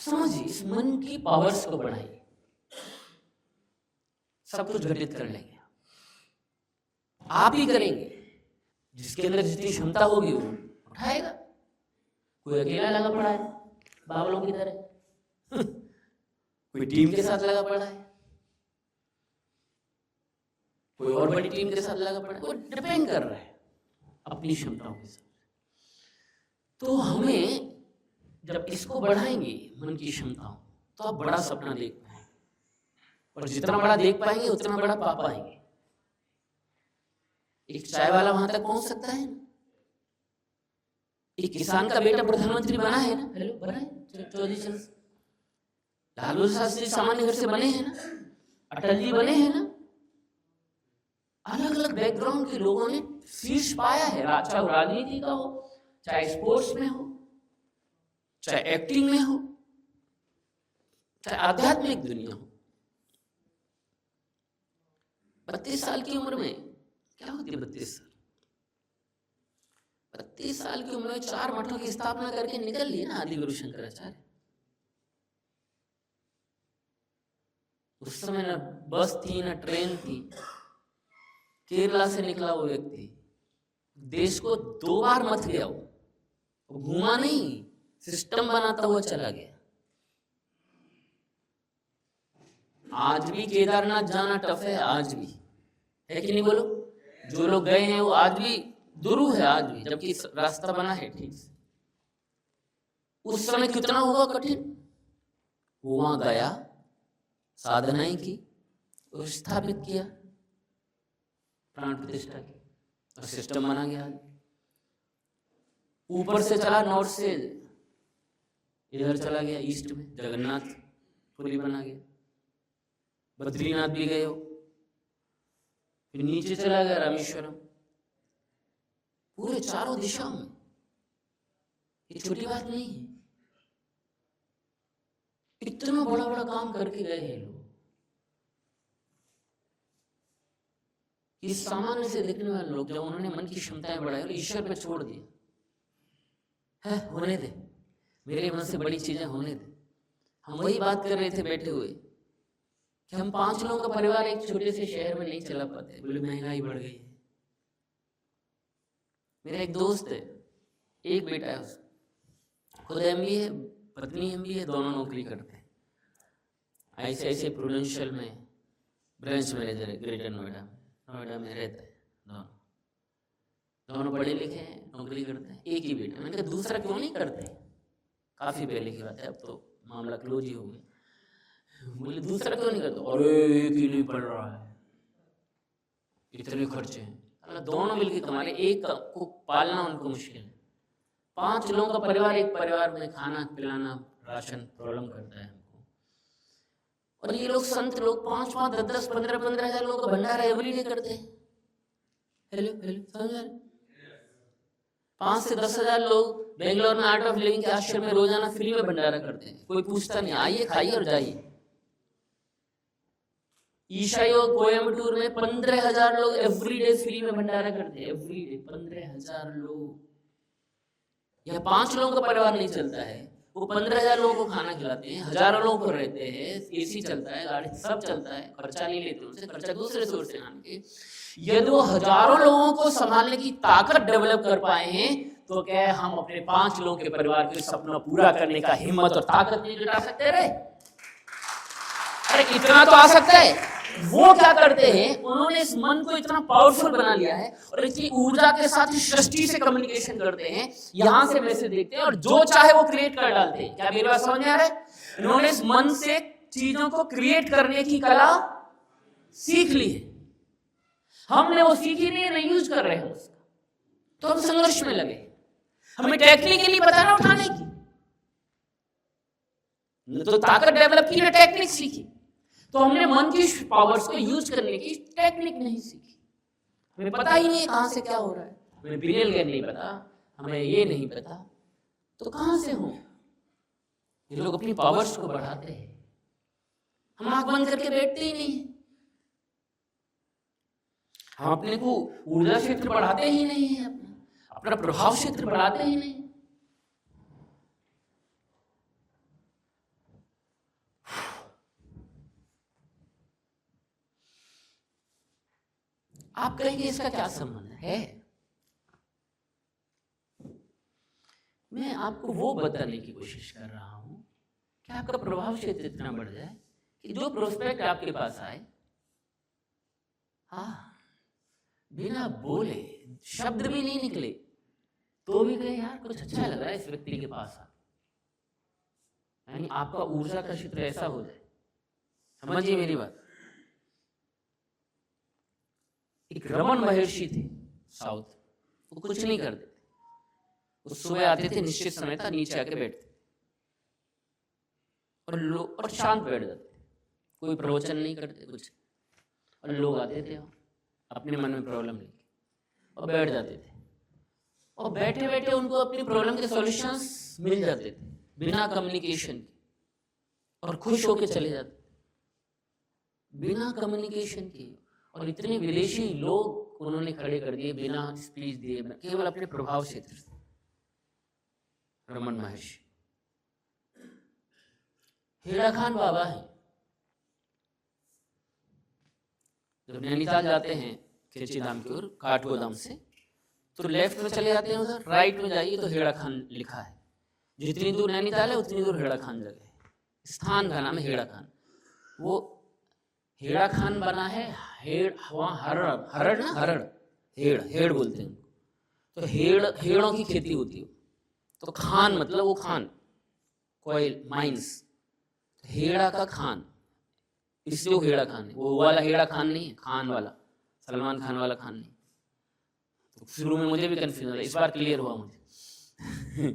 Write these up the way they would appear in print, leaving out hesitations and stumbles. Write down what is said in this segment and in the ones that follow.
समझिए, इस मन की पावर्स को बढ़ाइए, सब कुछ घटित कर लेंगे। आप ही करेंगे, जिसके अंदर जितनी क्षमता होगी वो उठाएगा। कोई अकेला लगा पड़ा है बावलों की तरह, कोई टीम के साथ लगा पड़ा है, कोई और बड़ी टीम के साथ लगा पड़ा है, वो डिपेंड कर रहा है अपनी क्षमताओं के साथ। तो हमें जब इसको बढ़ाएंगे मन की क्षमताओं, तो आप बड़ा सपना देख पाएंगे, और जितना बड़ा देख पाएंगे उतना बड़ा पा पाएंगे। एक चाय वाला वहां तक पहुंच सकता है ना, एक किसान का बेटा प्रधानमंत्री बना है ना, हेलो बना है, चौधरी चरण लालू शास्त्री सामान्य घर से बने हैं ना, अटल जी बने हैं ना। अलग अलग बैकग्राउंड के लोगों ने शीर्ष पाया है, चाहे वो राजनीति का हो, चाहे स्पोर्ट्स में हो, चाहे एक्टिंग में हो, चाहे आध्यात्मिक दुनिया हो। 32 साल की उम्र में क्या होती है? 32 साल की उम्र में 4 मठों की स्थापना करके निकल लिए ना आदि गुरु शंकराचार्य। उस समय ना बस थी ना ट्रेन थी, केरला से निकला वो व्यक्ति, देश को 2 बार मत गया, वो घूमा नहीं, सिस्टम बनाता हुआ चला गया। आज भी केदारनाथ जाना टफ है, आज भी है कि नहीं बोलो? जो लोग गए हैं वो आज भी दुरू है, आज भी, जबकि रास्ता बना है ठीक से। उस समय कितना हुआ कठिन, वो वहां गया, साधनाएं की और स्थापित किया, प्राण प्रतिष्ठा की, और सिस्टम बना गया। ऊपर से चला, नॉर्थ से इधर चला गया, ईस्ट में जगन्नाथ पुरी बना गया। बद्रीनाथ भी गए हो, फिर नीचे चला गया रामेश्वरम, पूरे चारों दिशाओं में। ये छोटी बात नहीं है, इतना बड़ा बड़ा काम करके गए हैं लोग। इस सामान्य से दिखने वाले लोग, जब उन्होंने मन की क्षमताएं बढ़ाई और ईश्वर पे छोड़ दिया, है होने दे, मेरे मन से बड़ी चीजें होने दे। हम वही बात कर रहे थे बैठे हुए कि हम 5 लोगों का परिवार एक छोटे से शहर में नहीं चला पाते, बोले महंगाई बढ़ गई है। मेरा एक दोस्त है, एक बेटा है, उसका खुद MBA है, पत्नी MBA है, दोनों नौकरी करते हैं। ICICI प्रूडेंशियल में ब्रांच मैनेजर है, ग्रेटर नोएडा में रहता है। दोनों पढ़े लिखे हैं, नौकरी करते हैं, एक ही बेटा। मैंने कहा दूसरा क्यों नहीं करते? काफी पहले की बात है, अब तो मामला क्लोज ही हो गया। बोले दूसरा क्यों नहीं करते? अरे एक ही नहीं पढ़ रहा है, इतने खर्चे हैं। दोनों मिलकर कमा रहे, एक को पालना उनको मुश्किल है। 5 लोगों का परिवार, एक परिवार में खाना पिलाना, राशन प्रॉब्लम करता है हमको। और ये लोग संत लोग 5-5, 10-10, 15-15 हजार लोगों का भंडारा एवरीडे करते हैं। हेलो समझ रहे? 5 से 10 हजार लोग बेंगलोर में आर्ट ऑफ लिविंग के आश्रम में रोजाना फ्री में भंडारा करते हैं, कोई पूछता नहीं, आइए खाइए और जाइए। ईशा योग कोयम्बटूर में 15,000 लोग एवरीडे फ्री में भंडारा करते हैं, एवरीडे 15,000 लोग। यह 5 लोगों का परिवार नहीं चलता है, वो 15,000 लोगों को खाना खिलाते हैं, हजारों लोग को रहते हैं, AC चलता है, गाड़ी सब चलता है, खर्चा नहीं लेते उनसे, खर्चा दूसरे सोर्स से आने। यदि वो हजारों लोगों को संभालने की ताकत डेवलप कर पाए हैं, तो क्या हम अपने 5 लोगों के परिवार के सपना पूरा करने का हिम्मत और ताकत नहीं जुटा सकते? रे अरे इतना तो आ सकता है। वो क्या करते हैं, उन्होंने इस मन को इतना पावरफुल बना लिया है और इतनी ऊर्जा के साथ सृष्टि से कम्युनिकेशन करते हैं, यहां से मैसेज देखते हैं और जो चाहे वो क्रिएट कर डालते हैं। क्या मेरी बात समझ में आ रहा है? इन्होंने इस मन से चीजों को क्रिएट करने की कला सीख ली है, हमने वो सीखी नहीं है, नहीं यूज कर रहे हैं उसका, तो हम संघर्ष में लगे। हमें टेक्निकली पता ना उठाने की, तो ताकत डेवलप की ना टेक्निक सीखी, तो हमने मन की पावर्स को यूज करने की टेक्निक नहीं सीखी। हमें पता ही नहीं है कहां से क्या हो रहा है, हमें पिनेल गैस नहीं पता, हमें ये नहीं पता, तो कहां से हो? ये लोग अपनी पावर्स को बढ़ाते हैं, हम आंख बंद करके बैठते ही नहीं, हम अपने को ऊर्जा क्षेत्र बढ़ाते ही नहीं है, अपना प्रभाव क्षेत्र बढ़ाते ही नहीं। आप कहेंगे इसका क्या संबंध है? मैं आपको वो बताने की कोशिश कर रहा हूं कि आपका प्रभाव क्षेत्र इतना बढ़ जाए कि जो प्रोस्पेक्ट आपके पास आए, बिना बोले, शब्द भी नहीं निकले, तो भी कहे यार कुछ अच्छा लग रहा है इस व्यक्ति के पास आ, यानी आपका ऊर्जा का क्षेत्र ऐसा हो जाए। समझिए मेरी बात। एक रमन महर्षि थे साउथ, वो कुछ नहीं करते थे, वो सुबह आते थे, निश्चित समय था, नीचे आके बैठते और शांत बैठ जाते थे, कोई प्रवचन नहीं करते कुछ, और लोग आते थे अपने मन में प्रॉब्लम लेके और बैठ जाते थे, और बैठे बैठे उनको अपनी प्रॉब्लम के सॉल्यूशंस मिल जाते थे बिना कम्युनिकेशन के, और खुश होके चले जाते बिना कम्युनिकेशन के। और इतने विदेशी लोग उन्होंने खड़े कर दिए बिना स्पीच दिए, केवल अपने प्रभाव क्षेत्र से। रमन महर्षि हेड़ा खान बाबा है, जब नैनीताल जाते हैं खेचीधाम की ओर काठगोदाम से, तो लेफ्ट में चले जाते हैं, उधर राइट में जाइए तो हेड़ा खान लिखा है। जितनी दूर नैनीताल है उतनी दूर हेड़ा खान जगह है, स्थान का नाम है हेड़ा खान। वो हेड़ा खान बना है हेड़, वहाँ हरड़ ना, हरड़ हेड़ बोलते हैं उनको, तो हेड़ों की खेती होती है। तो खान मतलब वो खान, कोयल माइंस, हेड़ा का खान, इसलिए वो हेड़ा खान है। वो वाला हेड़ा खान नहीं है, खान वाला, सलमान खान वाला खान नहीं। तो शुरू में मुझे भी कंफ्यूजन था, इस बार क्लियर हुआ मुझे।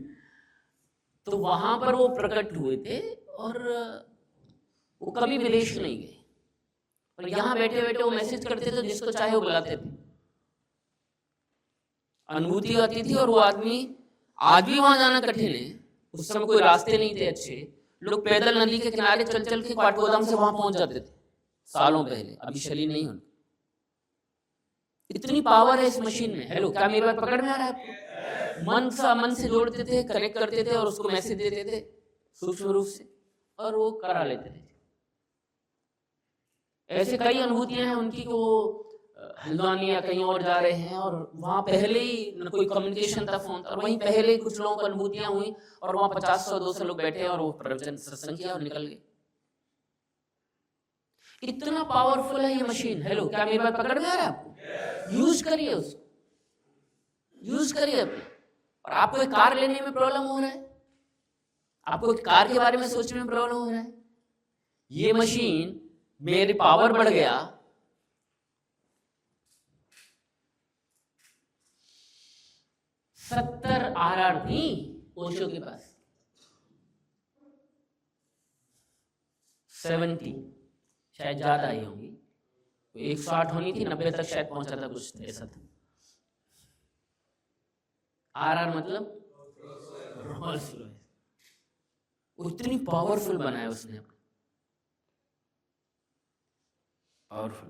तो वहां पर वो प्रकट हुए थे और वो कभी विदेश नहीं गए, और यहाँ बैठे बैठे वो मैसेज करते थे, जिसको चाहे वो बुलाते थे। अनुभूति आती थी, और वो आदमी, आज भी वहां जाना कठिन है, उस समय कोई रास्ते नहीं थे अच्छे, लोग पैदल नदी के किनारे चल चल के काठगोदाम से वहां पहुंच जाते थे सालों पहले, अभी शली नहीं होने। इतनी पावर है इस मशीन में। हेलो, क्या मेरी बात पकड़ में आ रहा है आपको? मन से जोड़ते थे, कनेक्ट करते थे और उसको मैसेज देते थे सूक्ष्म रूप से, और वो करा लेते थे। ऐसे कई अनुभूतियां हैं उनकी कि वो हल्द्वानी या कहीं और जा रहे हैं, और वहां पहले ही न कोई कम्युनिकेशन था, फोन था, और वहीं पहले ही कुछ लोगों को अनुभूतियां हुई, और वहां 50-100-200 लोग बैठे और वो प्रवचन सत्संग किया और निकल गए। इतना पावरफुल है ये मशीन। हेलो, क्या मेरी बात पकड़ में आ रहा है आपको? यूज करिए उसको, यूज करिए अपने। और आपको एक कार लेने में प्रॉब्लम हो रहा है, आपको एक कार के बारे में सोचने में प्रॉब्लम हो रहा है, ये मशीन, मेरी पावर बढ़ गया, 70 RR थी ओशो के पास, 70 शायद ज्यादा आई होंगी, 108 होनी थी, 90 तक शायद पहुंचा था, कुछ ऐसा था। RR मतलब रोल्स रॉयस। उतनी पावरफुल बनाया उसने, पावरफुल।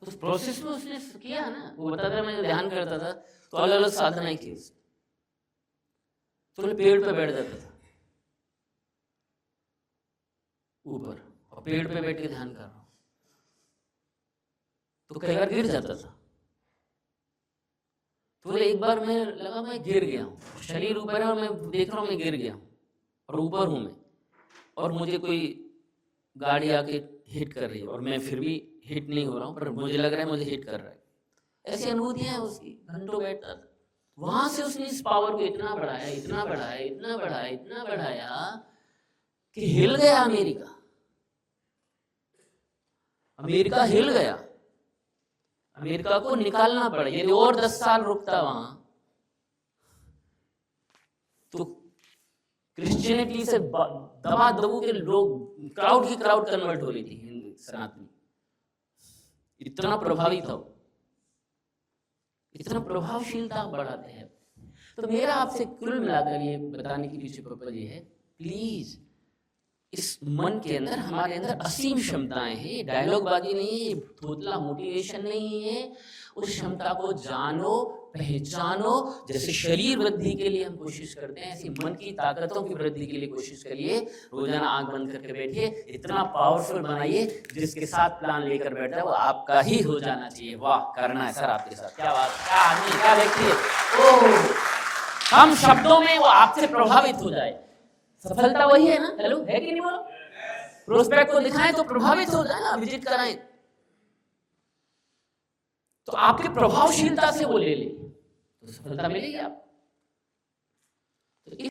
उस प्रोसेस में उसने किया ना, वो बताता था, मैं ध्यान करता था तो अलग अलग साधनाएं की, तो पेड़ पे बैठ जाता था ऊपर, और पेड़ पे बैठ के ध्यान कर रहा हूं, तो कई बार गिर जाता था। तो एक बार मैं लगा मैं गिर गया हूँ, शरीर ऊपर है और मैं देख रहा हूँ मैं गिर गया हूँ, और ऊपर हूं मैं, और मुझे कोई गाड़ी आके हिट कर रही है, और मैं फिर भी हिट नहीं हो रहा हूँ, पर मुझे लग रहा है मुझे हिट कर रहा है। ऐसी अनुभूतियां हैं उसकी। घंटों बैठता था, वहां से उसने इस पावर को इतना बढ़ाया, इतना बढ़ाया, इतना बढ़ाया, इतना बढ़ाया कि हिल गया अमेरिका। अमेरिका हिल गया, अमेरिका को निकालना पड़ा। यदि और 10 साल रुकता वहां, तो क्रिश्चियनिटी से दबा दबू के लोग, क्राउड की क्राउड कन्वर्ट हो रही थी हिंदू सनातनी। इतना प्रभावी था, इतना प्रभावशीलता बढ़ाते हैं। तो मेरा आपसे कुल मिलाकर ये बताने की पीछे पर्पज ये है, प्लीज इस मन के अंदर, हमारे अंदर असीम क्षमताएं हैं। ये डायलॉगबाजी नहीं है, थोतला मोटिवेशन नहीं है। उस क्षमता को जानो, पहचानो। जैसे शरीर वृद्धि के लिए हम कोशिश करते हैं, ऐसी मन की ताकतों की वृद्धि के लिए कोशिश करिए। रोजाना आंख बंद करके बैठिए, इतना पावरफुल बनाइए जिसके साथ प्लान लेकर बैठा है वो आपका ही हो जाना चाहिए। वाह, करना है सर आपके साथ। क्या बात, क्या आदमी, क्या व्यक्ति है। ओह, कम शब्दों में वो आपसे प्रभावित हो जाए। सफलता वही है ना। हेलो, है कि नहीं बोलो। प्रोस्पेक्ट को दिखाएं तो प्रभावित हो जाए ना, विजिट कराएं तो आपकी प्रभावशीलता से वो ले ले, तो सफलता मिलेगी आपको।